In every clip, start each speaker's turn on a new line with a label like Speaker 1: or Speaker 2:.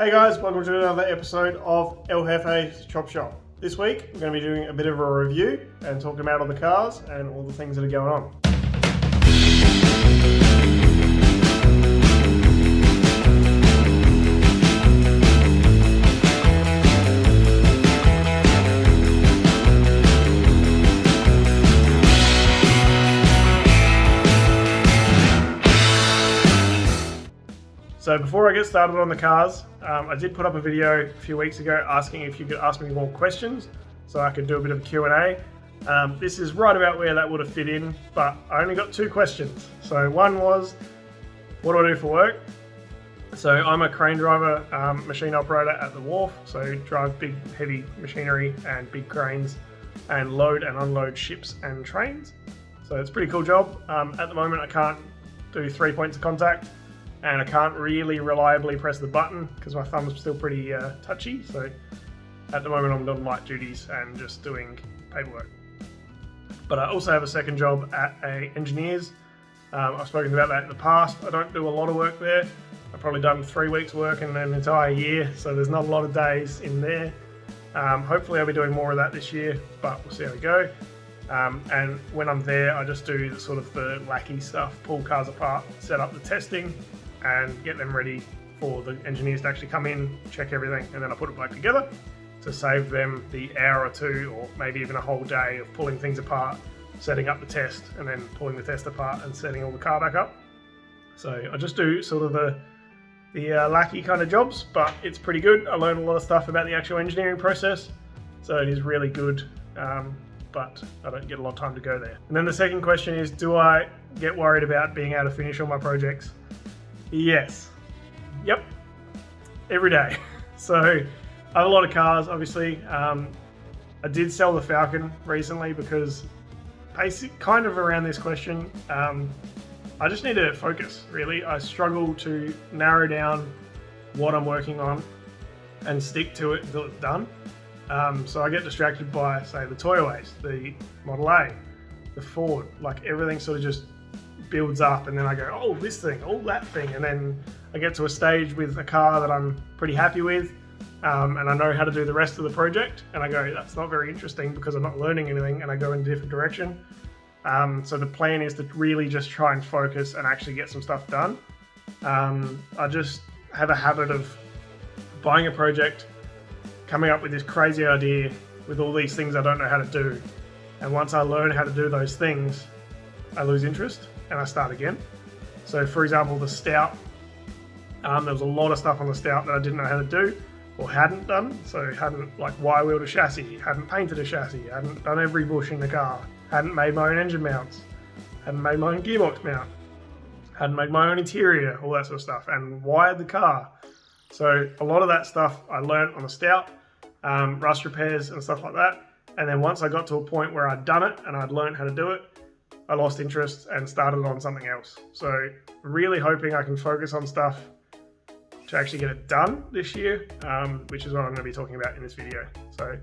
Speaker 1: Hey guys, welcome to another episode of El Jefe's Chop Shop. This week we're going to be doing a bit of a review and talking about all the cars and all the things that are going on. So before I get started on the cars, I did put up a video a few weeks ago asking if you could ask me more questions so I could do a bit of a Q&A. This is right about where that would have fit in, but I only got two questions. So one was, what do I do for work? So I'm a crane driver, machine operator at the wharf, so drive big heavy machinery and big cranes and load and unload ships and trains. So it's a pretty cool job. At the moment I can't do 3 points of contact, and I can't really reliably press the button because my thumb's still pretty touchy. So at the moment I'm doing light duties and just doing paperwork. But I also have a second job at a engineer's. I've spoken about that in the past. I don't do a lot of work there. I've probably done 3 weeks work in an entire year, so there's not a lot of days in there. Hopefully I'll be doing more of that this year, but we'll see how we go. And when I'm there, I just do sort of the lackey stuff, pull cars apart, set up the testing, and get them ready for the engineers to actually come in, check everything, and then I put it back together to save them the hour or two, or maybe even a whole day of pulling things apart, setting up the test, and then pulling the test apart and setting all the car back up. So I just do sort of the lackey kind of jobs, but it's pretty good. I learned a lot of stuff about the actual engineering process, so it is really good, but I don't get a lot of time to go there. And then the second question is, do I get worried about being able to finish all my projects? Yes. Yep. Every day. So I have a lot of cars, obviously. I did sell the Falcon recently because kind of around this question, I just need to focus, really. I struggle to narrow down what I'm working on and stick to it until it's done. So I get distracted by, say, the Toyotas, the Model A, the Ford, like everything sort of just builds up, and then I go, oh, this thing, oh, that thing, and then I get to a stage with a car that I'm pretty happy with, and I know how to do the rest of the project, and I go, that's not very interesting because I'm not learning anything, and I go in a different direction. So the plan is to really just try and focus and actually get some stuff done. I just have a habit of buying a project, coming up with this crazy idea with all these things I don't know how to do, and once I learn how to do those things, I lose interest and I start again. So for example, the Stout, there was a lot of stuff on the Stout that I didn't know how to do or hadn't done. So hadn't like Y-wheeled a chassis, hadn't painted a chassis, hadn't done every bush in the car, hadn't made my own engine mounts, hadn't made my own gearbox mount, hadn't made my own interior, all that sort of stuff, and wired the car. So a lot of that stuff I learned on the Stout, rust repairs and stuff like that. And then once I got to a point where I'd done it and I'd learned how to do it, I lost interest and started on something else. So really hoping I can focus on stuff to actually get it done this year, which is what I'm going to be talking about in this video. So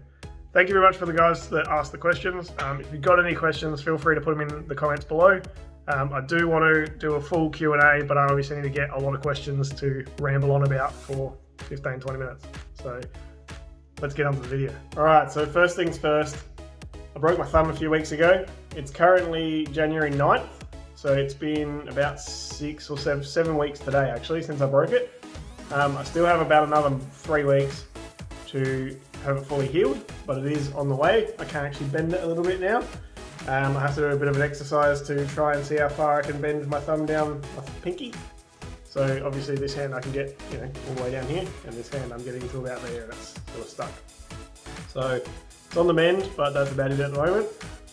Speaker 1: thank you very much for the guys that asked the questions. If you've got any questions, feel free to put them in the comments below. I do want to do a full Q&A, but I obviously need to get a lot of questions to ramble on about for 15-20 minutes. So let's get on to the video. All right, so first things first, I broke my thumb a few weeks ago. It's currently January 9th, so it's been about 6 or 7 weeks today actually since I broke it. I still have about another 3 weeks to have it fully healed, but it is on the way. I can actually bend it a little bit now. I have to do a bit of an exercise to try and see how far I can bend my thumb down my pinky. So obviously this hand I can get, all the way down here, and this hand I'm getting to about there, and it's sort of stuck. So it's on the mend, but that's about it at the moment.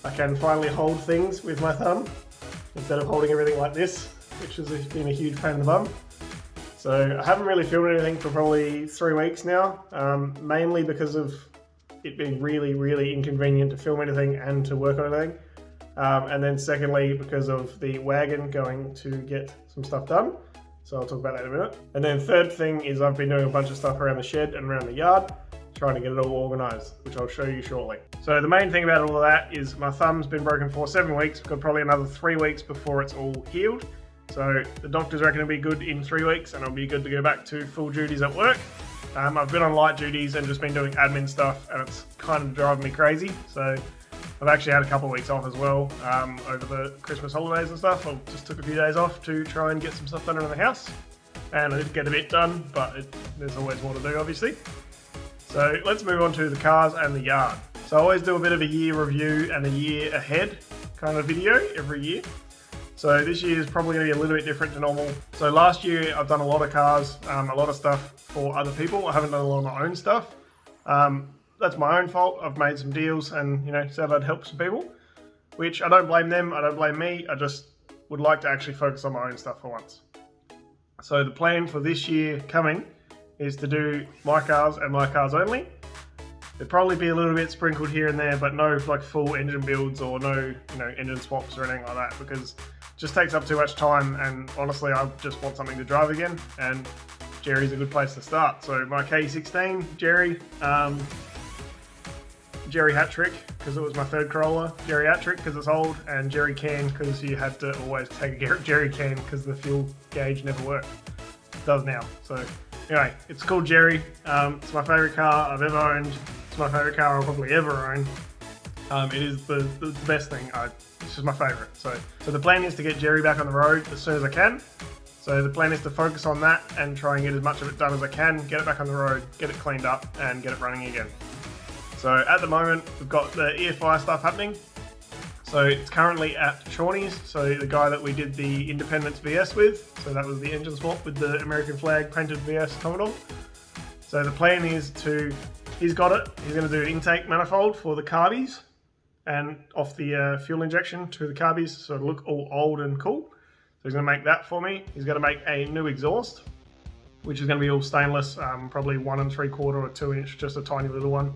Speaker 1: I can finally hold things with my thumb instead of holding everything like this, which has been a huge pain in the bum. So I haven't really filmed anything for probably 3 weeks now, mainly because of it being really, really inconvenient to film anything and to work on anything. And then secondly, because of the wagon going to get some stuff done. So I'll talk about that in a minute. And then third thing is I've been doing a bunch of stuff around the shed and around the yard, trying to get it all organized, which I'll show you shortly. So the main thing about all of that is my thumb's been broken for 7 weeks. We've got probably another 3 weeks before it's all healed. So the doctors reckon it'll be good in 3 weeks and I'll be good to go back to full duties at work. I've been on light duties and just been doing admin stuff, and it's kind of driving me crazy. So I've actually had a couple of weeks off as well over the Christmas holidays and stuff. I just took a few days off to try and get some stuff done around the house, and I did get a bit done, but there's always more to do, obviously. So let's move on to the cars and the yard. So I always do a bit of a year review and a year ahead kind of video every year. So this year is probably going to be a little bit different to normal. So last year I've done a lot of cars, a lot of stuff for other people. I haven't done a lot of my own stuff. That's my own fault. I've made some deals and said I'd help some people, which I don't blame them. I don't blame me. I just would like to actually focus on my own stuff for once. So the plan for this year coming is to do my cars and my cars only. There'll probably be a little bit sprinkled here and there, but no like full engine builds or no engine swaps or anything like that, because it just takes up too much time, and honestly I just want something to drive again, and Jerry's a good place to start. So my K16 Jerry hat trick because it was my third Corolla, Jerry hat trick because it's old, and Jerry can because you had to always take a Jerry can because the fuel gauge never worked. It does now. So anyway, it's called Jerry. It's my favourite car I've ever owned. It's my favourite car I'll probably ever own. It is the best thing. It's just my favourite. So the plan is to get Jerry back on the road as soon as I can. So the plan is to focus on that and try and get as much of it done as I can, get it back on the road, get it cleaned up, and get it running again. So at the moment, we've got the EFI stuff happening. So it's currently at Shawnee's, so the guy that we did the Independence VS with. So that was the engine swap with the American flag painted VS Commodore. So the plan is he's got it. He's going to do an intake manifold for the carbies and off the fuel injection to the carbies, so it'll look all old and cool. So he's going to make that for me. He's going to make a new exhaust, which is going to be all stainless, probably 1 3/4 or 2 inch, just a tiny little one.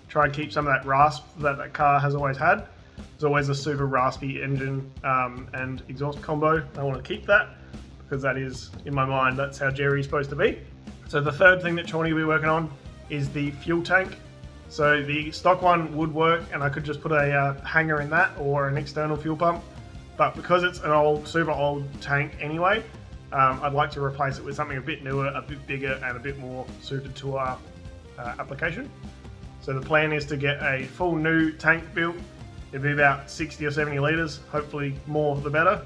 Speaker 1: Try and keep some of that rasp that car has always had. There's always a super raspy engine and exhaust combo. I want to keep that because that is, in my mind, that's how Jerry's supposed to be. So the third thing that Shawnee will be working on is the fuel tank. So the stock one would work, and I could just put a hanger in that or an external fuel pump. But because it's an old, super old tank anyway, I'd like to replace it with something a bit newer, a bit bigger, and a bit more suited to our application. So the plan is to get a full new tank built. It'd be about 60 or 70 litres, hopefully more the better.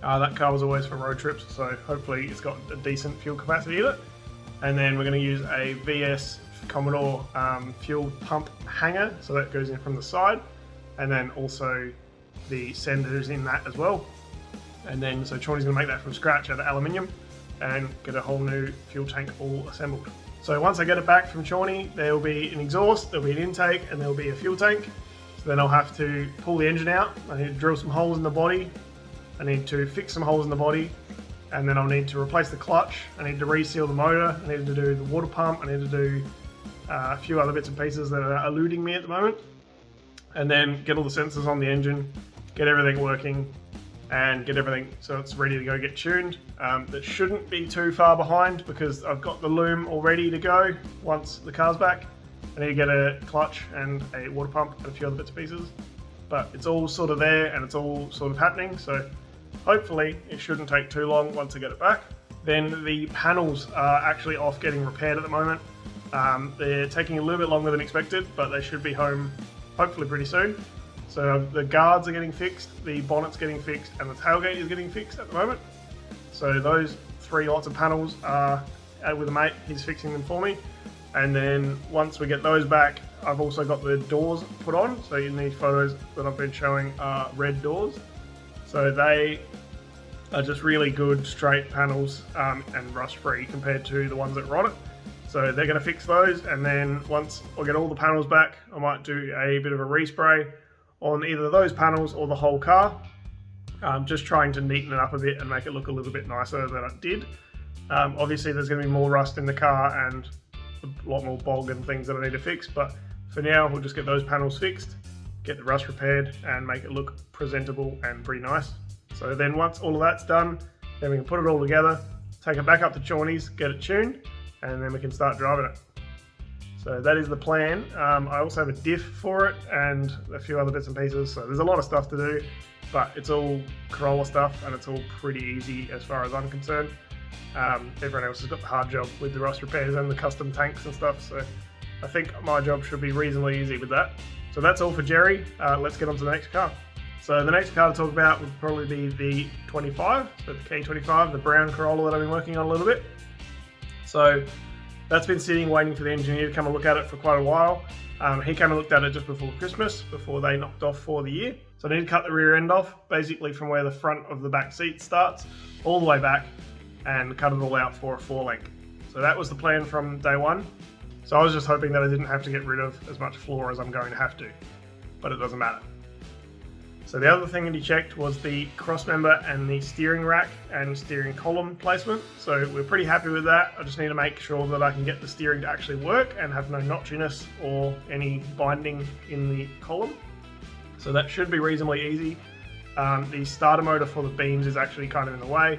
Speaker 1: That car was always for road trips, so hopefully it's got a decent fuel capacity in it. And then we're going to use a VS Commodore fuel pump hanger, so that goes in from the side, and then also the senders in that as well. And then so Shawnee's going to make that from scratch out of aluminium and get a whole new fuel tank all assembled. So once I get it back from Shawnee, there will be an exhaust, there will be an intake, and there will be a fuel tank. So then I'll have to pull the engine out. I need to drill some holes in the body. I need to fix some holes in the body, and then I'll need to replace the clutch. I need to reseal the motor. I need to do the water pump. I need to do a few other bits and pieces that are eluding me at the moment, and then get all the sensors on the engine, get everything working, and get everything so it's ready to go get tuned. That shouldn't be too far behind because I've got the loom all ready to go once the car's back. I need to get a clutch and a water pump and a few other bits and pieces, but it's all sort of there and it's all sort of happening, so hopefully it shouldn't take too long once I get it back. Then the panels are actually off getting repaired at the moment. They're taking a little bit longer than expected, but they should be home hopefully pretty soon. So the guards are getting fixed, the bonnet's getting fixed, and the tailgate is getting fixed at the moment. So those 3 lots of panels are out with a mate, he's fixing them for me. And then once we get those back, I've also got the doors put on. So in these photos that I've been showing are red doors. So they are just really good straight panels and rust free compared to the ones that were on it. So they're going to fix those, and then once I get all the panels back, I might do a bit of a respray on either those panels or the whole car. Just trying to neaten it up a bit and make it look a little bit nicer than it did. Obviously there's going to be more rust in the car and a lot more bog and things that I need to fix, but for now we'll just get those panels fixed, get the rust repaired, and make it look presentable and pretty nice. So then once all of that's done, then we can put it all together, take it back up to Shawnee's, get it tuned, and then we can start driving it. So that is the plan. I also have a diff for it and a few other bits and pieces, so there's a lot of stuff to do, but it's all Corolla stuff and it's all pretty easy as far as I'm concerned. Everyone else has got the hard job with the rust repairs and the custom tanks and stuff, so I think my job should be reasonably easy with that. So that's all for Jerry. Let's get on to the next car. So the next car to talk about would probably be the 25, so the K25, the brown Corolla that I've been working on a little bit. So that's been sitting waiting for the engineer to come and look at it for quite a while. He came and looked at it just before Christmas, before they knocked off for the year. So I need to cut the rear end off, basically from where the front of the back seat starts, all the way back, and cut it all out for a 4-length. So that was the plan from day one. So I was just hoping that I didn't have to get rid of as much floor as I'm going to have to, but it doesn't matter. So the other thing that he checked was the crossmember and the steering rack and steering column placement. So we're pretty happy with that. I just need to make sure that I can get the steering to actually work and have no notchiness or any binding in the column. So that should be reasonably easy. The starter motor for the beams is actually kind of in the way,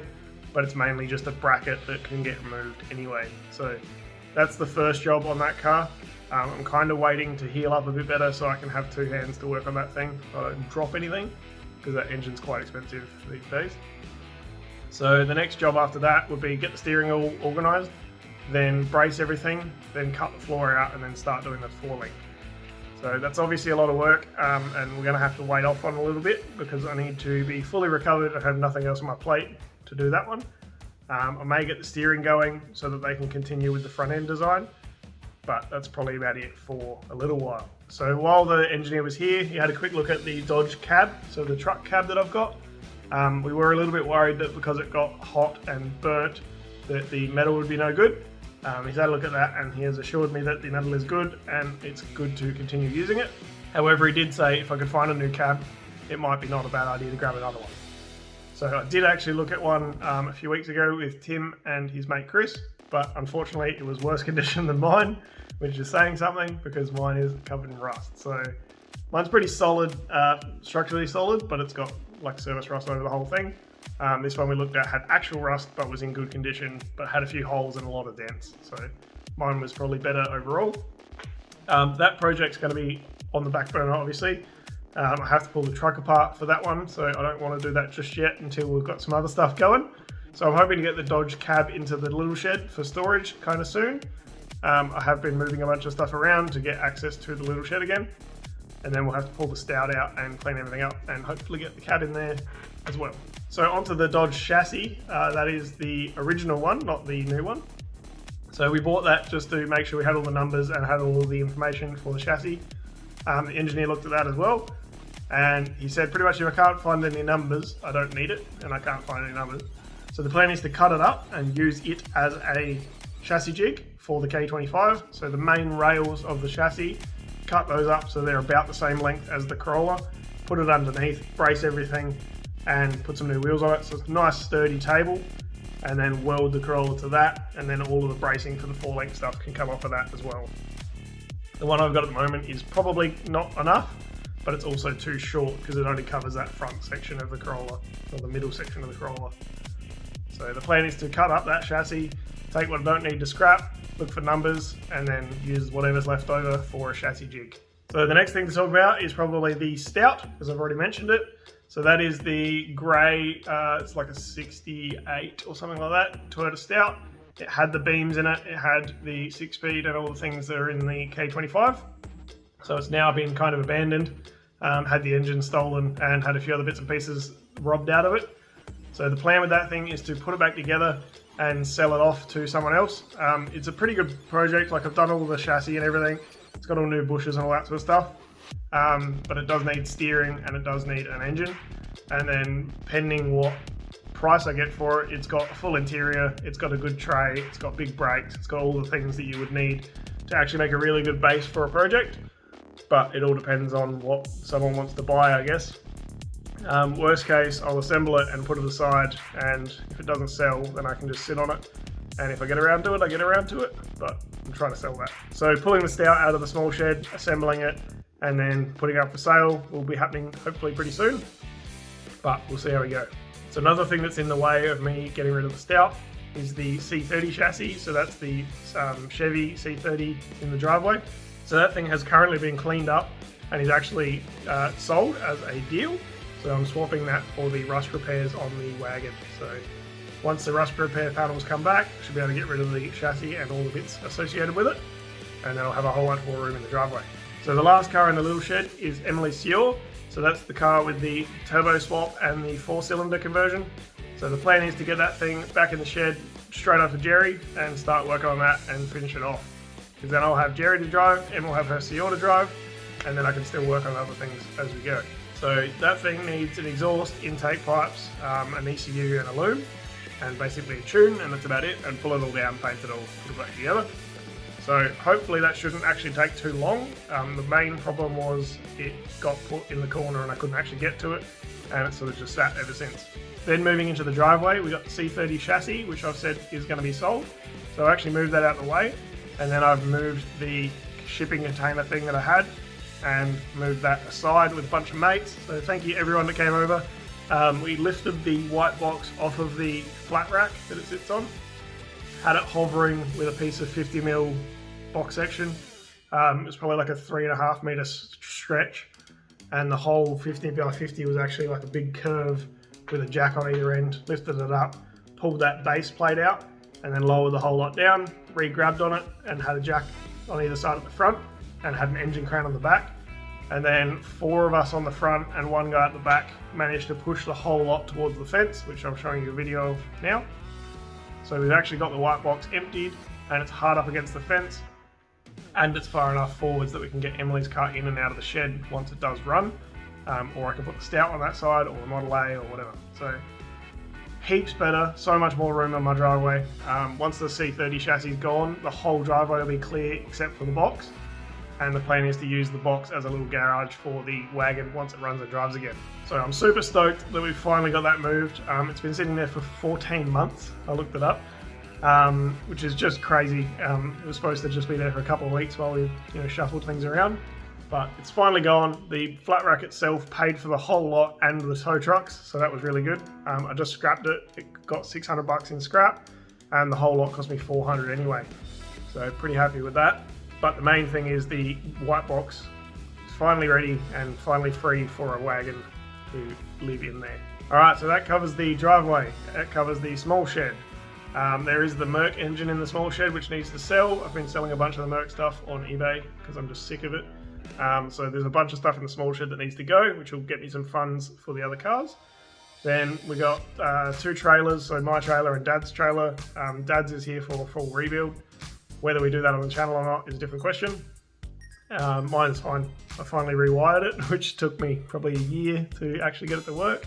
Speaker 1: but it's mainly just a bracket that can get removed anyway. So that's the first job on that car. I'm kind of waiting to heal up a bit better so I can have 2 hands to work on that thing. So I don't drop anything, because that engine's quite expensive these days. So the next job after that would be get the steering all organised, then brace everything, then cut the floor out, and then start doing the 4-length. So that's obviously a lot of work, and we're going to have to wait off on a little bit because I need to be fully recovered and have nothing else on my plate to do that one. I may get the steering going so that they can continue with the front end design, but that's probably about it for a little while. So while the engineer was here, he had a quick look at the Dodge cab, so the truck cab that I've got. We were a little bit worried that because it got hot and burnt that the metal would be no good. He's had a look at that and he has assured me that the metal is good and it's good to continue using it. However, he did say if I could find a new cab, it might be not a bad idea to grab another one. So I did actually look at one a few weeks ago with Tim and his mate Chris, but unfortunately it was worse condition than mine, which is saying something because mine is covered in rust. So mine's pretty solid, structurally solid, but it's got like surface rust over the whole thing. This one we looked at had actual rust but was in good condition, but had a few holes and a lot of dents. So mine was probably better overall. That project's going to be on the back burner obviously. I have to pull the truck apart for that one, so I don't want to do that just yet until we've got some other stuff going. So I'm hoping to get the Dodge cab into the little shed for storage kind of soon. I have been moving a bunch of stuff around to get access to the little shed again. And then we'll have to pull the Stout out and clean everything up and hopefully get the cab in there as well. So onto the Dodge chassis, that is the original one, not the new one. So we bought that just to make sure we had all the numbers and had all the information for the chassis. The engineer looked at that as well, and he said pretty much if I can't find any numbers, I don't need it, and I can't find any numbers. So the plan is to cut it up and use it as a chassis jig for the K25. So the main rails of the chassis, cut those up so they're about the same length as the Corolla, put it underneath, brace everything, and put some new wheels on it. So it's a nice sturdy table, and then weld the Corolla to that, and then all of the bracing for the 4-length stuff can come off of that as well. The one I've got at the moment is probably not enough, but it's also too short because it only covers that front section of the Corolla, or the middle section of the Corolla. So the plan is to cut up that chassis, take what I don't need to scrap, look for numbers, and then use whatever's left over for a chassis jig. So the next thing to talk about is probably the Stout, because I've already mentioned it. So that is the grey, it's like a 68 or something like that, Toyota Stout. It had the beams in it, it had the 6-speed and all the things that are in the K25. So it's now been kind of abandoned, had the engine stolen and had a few other bits and pieces robbed out of it. So the plan with that thing is to put it back together and sell it off to someone else. It's a pretty good project, like I've done all the chassis and everything. It's got all new bushes and all that sort of stuff. But it does need steering and it does need an engine. And then pending what price I get for it, it's got a full interior, it's got a good tray, it's got big brakes, it's got all the things that you would need to actually make a really good base for a project. But it all depends on what someone wants to buy, I guess. Worst case, I'll assemble it and put it aside, and if it doesn't sell, then I can just sit on it. And if I get around to it, I get around to it, but I'm trying to sell that. So pulling the Stout out of the small shed, assembling it, and then putting it up for sale will be happening hopefully pretty soon, but we'll see how we go. So another thing that's in the way of me getting rid of the Stout is the C30 chassis. So that's the Chevy C30 in the driveway. So that thing has currently been cleaned up and is actually sold as a deal. So I'm swapping that for the rust repairs on the wagon. So Once the rust repair panels come back, I should be able to get rid of the chassis and all the bits associated with it, and then I'll have a whole lot more room in the driveway. So the last car in the little shed is Emily's Stout. So that's the car with the turbo swap and the 4-cylinder conversion. So the plan is to get that thing back in the shed straight after Jerry and start working on that and finish it off. Because then I'll have Jerry to drive, Em will have her Stout to drive, and then I can still work on other things as we go. So that thing needs an exhaust, intake pipes, an ECU and a loom, and basically a tune, and that's about it, and pull it all down, paint it all, put it back together. So hopefully that shouldn't actually take too long. The main problem was it got put in the corner and I couldn't actually get to it, and it's sort of just sat ever since. Then moving into the driveway, we got the C30 chassis, which I've said is going to be sold. So I actually moved that out of the way, and then I've moved the shipping container thing that I had and moved that aside with a bunch of mates. So thank you everyone that came over. We lifted the white box off of the flat rack that it sits on, had it hovering with a piece of 50mm box section. It was probably like a 3.5 meter stretch, and the whole 50 by 50 was actually like a big curve with a jack on either end. Lifted it up, pulled that base plate out, and then lowered the whole lot down, re-grabbed on it, and had a jack on either side at the front, and had an engine crane on the back. And then 4 of us on the front and 1 guy at the back managed to push the whole lot towards the fence, which I'm showing you a video of now. So we've actually got the white box emptied, and it's hard up against the fence, and it's far enough forwards that we can get Emily's car in and out of the shed once it does run. Or I can put the Stout on that side, or the Model A, or whatever. So heaps better, so much more room on my driveway. Once the C30 chassis is gone, the whole driveway will be clear except for the box. And the plan is to use the box as a little garage for the wagon once it runs and drives again. So I'm super stoked that we've finally got that moved. It's been sitting there for 14 months, I looked it up, which is just crazy. It was supposed to just be there for a couple of weeks while we shuffled things around. But it's finally gone. The flat rack itself paid for the whole lot and the tow trucks, so that was really good. I just scrapped it. It got $600 in scrap, and the whole lot cost me $400 anyway. So pretty happy with that. But the main thing is the white box is finally ready and finally free for a wagon to live in there. Alright, so that covers the driveway. That covers the small shed. There is the Misc engine in the small shed which needs to sell. I've been selling a bunch of the Misc stuff on eBay because I'm just sick of it. So there's a bunch of stuff in the small shed that needs to go, which will get me some funds for the other cars. Then we got 2 trailers, so my trailer and Dad's trailer. Dad's is here for a full rebuild. Whether we do that on the channel or not is a different question. Mine's fine. I finally rewired it, which took me probably a year to actually get it to work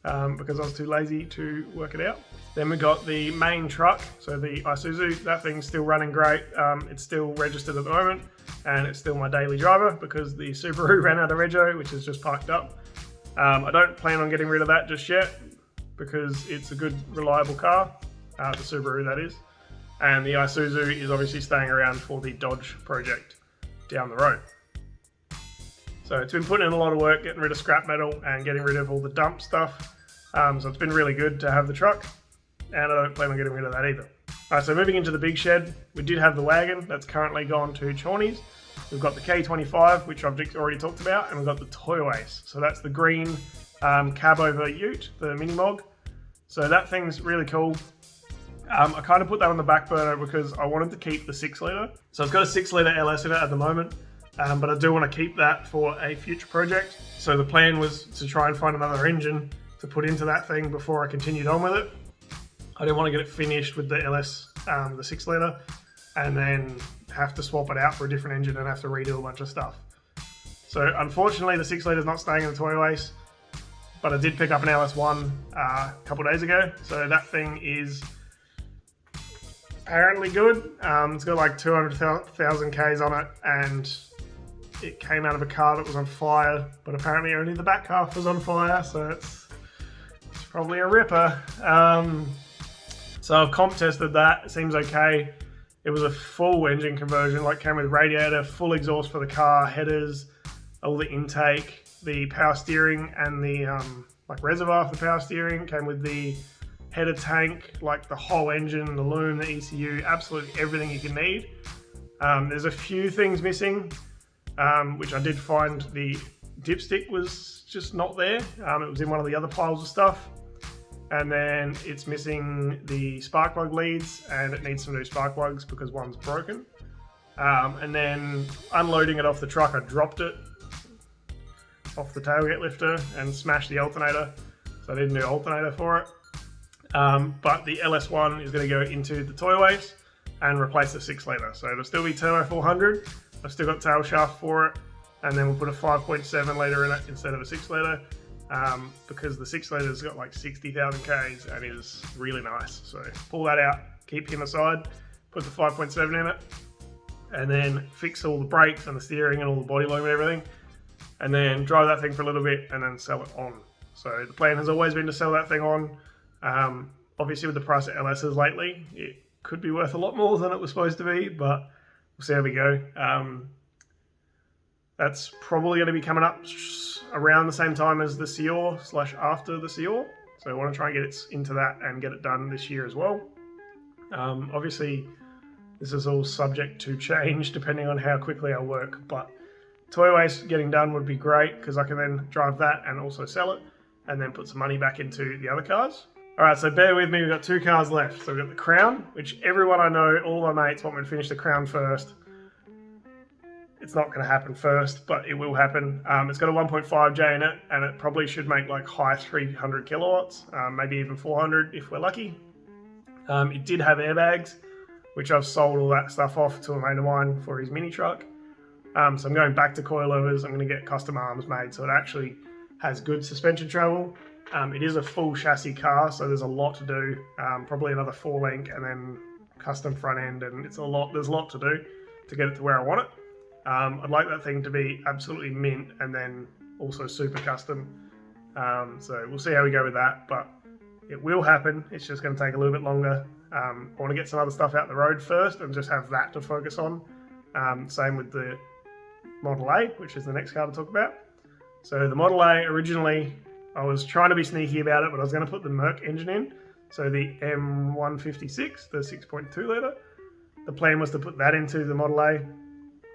Speaker 1: because I was too lazy to work it out. Then we got the main truck, so the Isuzu. That thing's still running great. It's still registered at the moment, and it's still my daily driver because the Subaru ran out of rego, which is just parked up. I don't plan on getting rid of that just yet because it's a good, reliable car, the Subaru that is. And the Isuzu is obviously staying around for the Dodge project down the road. So it's been putting in a lot of work getting rid of scrap metal and getting rid of all the dump stuff. So it's been really good to have the truck, and I don't plan on getting rid of that either. Alright, so moving into the big shed, we did have the wagon that's currently gone to Chorney's. We've got the K25, which I've already talked about, and we've got the Toyo Ace. So that's the green cab over ute, the mini mog. So that thing's really cool. I kind of put that on the back burner because I wanted to keep the 6-litre. So I've got a 6-litre LS in it at the moment, but I do want to keep that for a future project. So the plan was to try and find another engine to put into that thing before I continued on with it. I didn't want to get it finished with the LS, the 6-litre, and then have to swap it out for a different engine and have to redo a bunch of stuff. So unfortunately the 6-litre is not staying in the Toyo Ace, but I did pick up an LS1 a couple of days ago. So that thing is apparently good. It's got like 200,000 Ks on it, and it came out of a car that was on fire, but apparently only the back half was on fire, so it's probably a ripper. So I've comp tested that, it seems okay. It was a full engine conversion, like came with radiator, full exhaust for the car, headers, all the intake, the power steering, and the like reservoir for the power steering. Came with the header tank, like the whole engine, the loom, the ECU, absolutely everything you can need. There's a few things missing, which I did find the dipstick was just not there. It was in one of the other piles of stuff. and then it's missing the spark plug leads, and it needs some new spark plugs because one's broken. And then unloading it off the truck, I dropped it off the tailgate lifter and smashed the alternator, so I need a new alternator for it. But the LS1 is going to go into the toy waste and replace the 6 litre, so it'll still be turbo 400. I've still got tail shaft for it, and then we'll put a 5.7 litre in it instead of a 6 litre, because the 6 litre's got like 60,000 Ks and is really nice. So pull that out, keep him aside, put the 5.7 in it, and then fix all the brakes and the steering and all the body loom and everything, and then drive that thing for a little bit and then sell it on. So the plan has always been to sell that thing on. Obviously with the price of LSs lately, it could be worth a lot more than it was supposed to be, but we'll see how we go. That's probably going to be coming up around the same time as the Seor / after the Seor. So I want to try and get it into that and get it done this year as well. Obviously, this is all subject to change depending on how quickly I work, but toy waste getting done would be great because I can then drive that and also sell it and then put some money back into the other cars. Alright, so bear with me, we've got 2 cars left. So we've got the Crown, which everyone I know, all my mates want me to finish the Crown first. It's not going to happen first, but it will happen. It's got a 1.5J in it, and it probably should make like high 300 kilowatts, maybe even 400 if we're lucky. It did have airbags, which I've sold all that stuff off to a mate of mine for his mini truck. So I'm going back to coilovers. I'm going to get custom arms made so it actually has good suspension travel. It is a full chassis car, so there's a lot to do. Probably another 4-link and then custom front end, and there's a lot to do to get it to where I want it. I'd like that thing to be absolutely mint and then also super custom. So we'll see how we go with that, but it will happen. It's just going to take a little bit longer. I want to get some other stuff out the road first and just have that to focus on. Same with the Model A, which is the next car to talk about. So the Model A, originally, I was trying to be sneaky about it, but I was going to put the Misc engine in. So the M156, the 6.2 litre. The plan was to put that into the Model A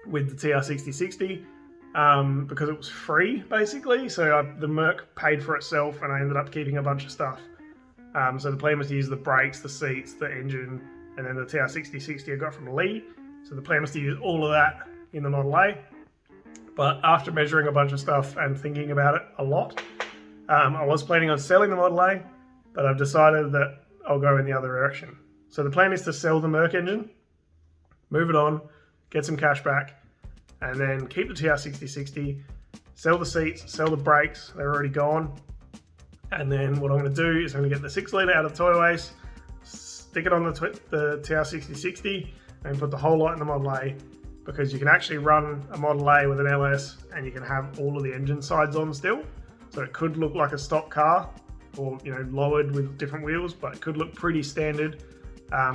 Speaker 1: with the TR6060 because it was free, basically. So the Misc paid for itself, and I ended up keeping a bunch of stuff. So the plan was to use the brakes, the seats, the engine, and then the TR6060 I got from Lee. So the plan was to use all of that in the Model A. But after measuring a bunch of stuff and thinking about it a lot, I was planning on selling the Model A, but I've decided that I'll go in the other direction. So the plan is to sell the Misc engine, move it on, get some cash back, and then keep the TR6060, sell the seats, sell the brakes, they're already gone. And then what I'm going to do is I'm going to get the 6 litre out of toy waste, stick it on the TR6060, and put the whole lot in the Model A, because you can actually run a Model A with an LS and you can have all of the engine sides on still. So it could look like a stock car, or lowered with different wheels, but it could look pretty standard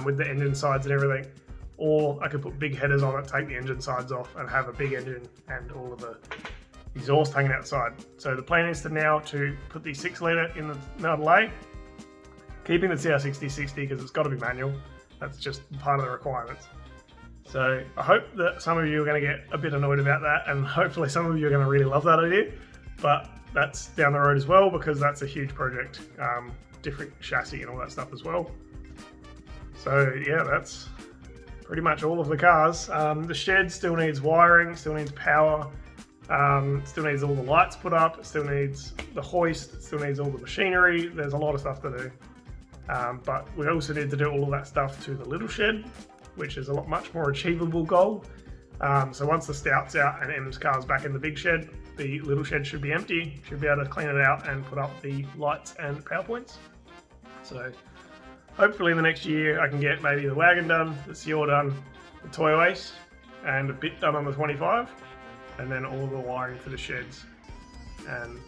Speaker 1: with the engine sides and everything. Or I could put big headers on it, take the engine sides off, and have a big engine and all of the exhaust hanging outside. So the plan is to put the 6 litre in the Model A, keeping the TR6060 because it's got to be manual. That's just part of the requirements. So I hope that some of you are going to get a bit annoyed about that, and hopefully some of you are going to really love that idea. But that's down the road as well, because that's a huge project, different chassis and all that stuff as well. So yeah, that's pretty much all of the cars. The shed still needs wiring, still needs power, still needs all the lights put up, it still needs the hoist, it still needs all the machinery. There's a lot of stuff to do. But we also need to do all of that stuff to the little shed, which is a much more achievable goal. So once the Stout's out and M's car's back in the big shed, the little shed should be empty. Should be able to clean it out and put up the lights and power points. So hopefully in the next year I can get maybe the wagon done, the Seor done, the toy waste, and a bit done on the 25, and then all of the wiring for the sheds and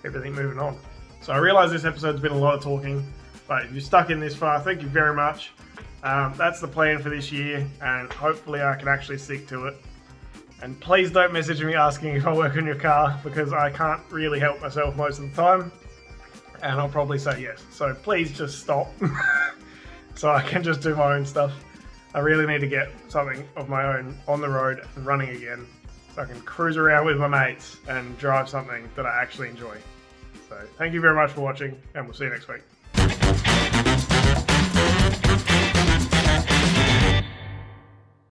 Speaker 1: everything moving on. So I realise this episode's been a lot of talking, but if you're stuck in this far, thank you very much. That's the plan for this year, and hopefully I can actually stick to it. And please don't message me asking if I work on your car, because I can't really help myself most of the time, and I'll probably say yes. So please just stop so I can just do my own stuff. I really need to get something of my own on the road and running again, so I can cruise around with my mates and drive something that I actually enjoy. So thank you very much for watching, and we'll see you next week.